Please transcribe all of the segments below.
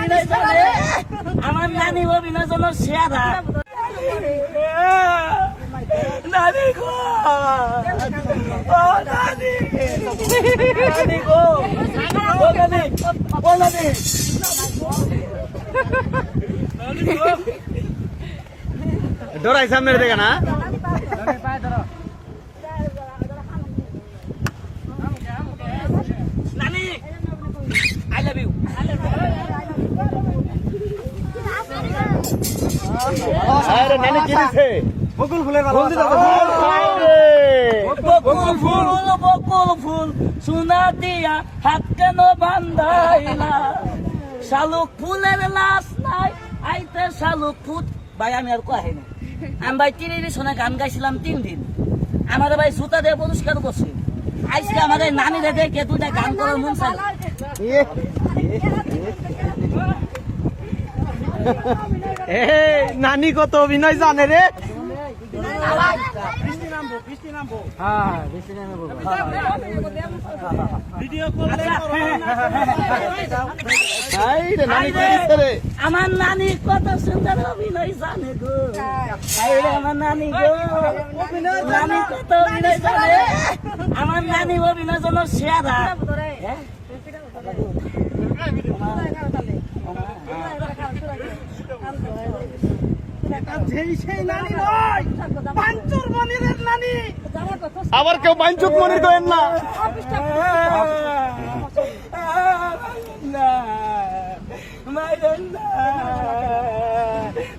অভিনয় জানে আমার নানি অভিনয় জন্য সেরা নানি গো ও নানি নানি গো ও নানি ও নানি ডরাই সামনে দেখে না নানি আই লাভ ইউ আরে নানি কি দিছে বকুল ফুলের মালা বকুল ফুল সোনা দিয়া হাত কেন বান্ধাইলা শালুক ফুলের লাশ নাই আইতে শালুক ফুট ভাই আমি আর কই না আমি ভাই টেলিভিশনে গান গাইছিলাম 3 দিন আমার ভাই জুতা দিয়ে পুরস্কার করছে আজকে আমাদের নানিরে দেখে দুটা গান করার মন চাই নানি কত অভিনয় জানে রে আমার নানি কত সুন্দর অভিনয় জানে গো আমার নানি গো নানি কত অভিনয় জানে আমার নানি অভিনয় জন্য সেরা আবার কেউ বাইঞ্চুত মনির করেন না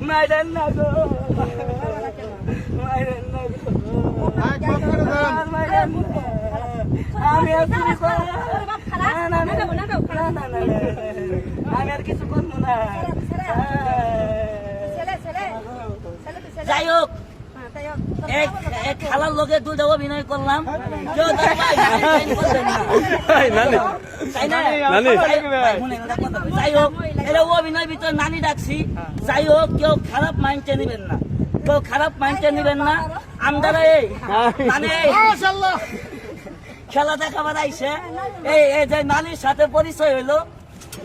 মাইরেন না গো আমি আর কিছু করবো না যাই হোক এক খেলার লোকের দুটো অভিনয় করলাম যাই হোক এটা অভিনয় ভিতরে নানি ডাকছি যাই হোক কেউ খারাপ মাইন্ডে নিবেন না কেউ খারাপ মাইন্ডে নিবেন না আমরা এই মানে খেলা দেখাবার আইসে এই যে নানির সাথে পরিচয় হইলো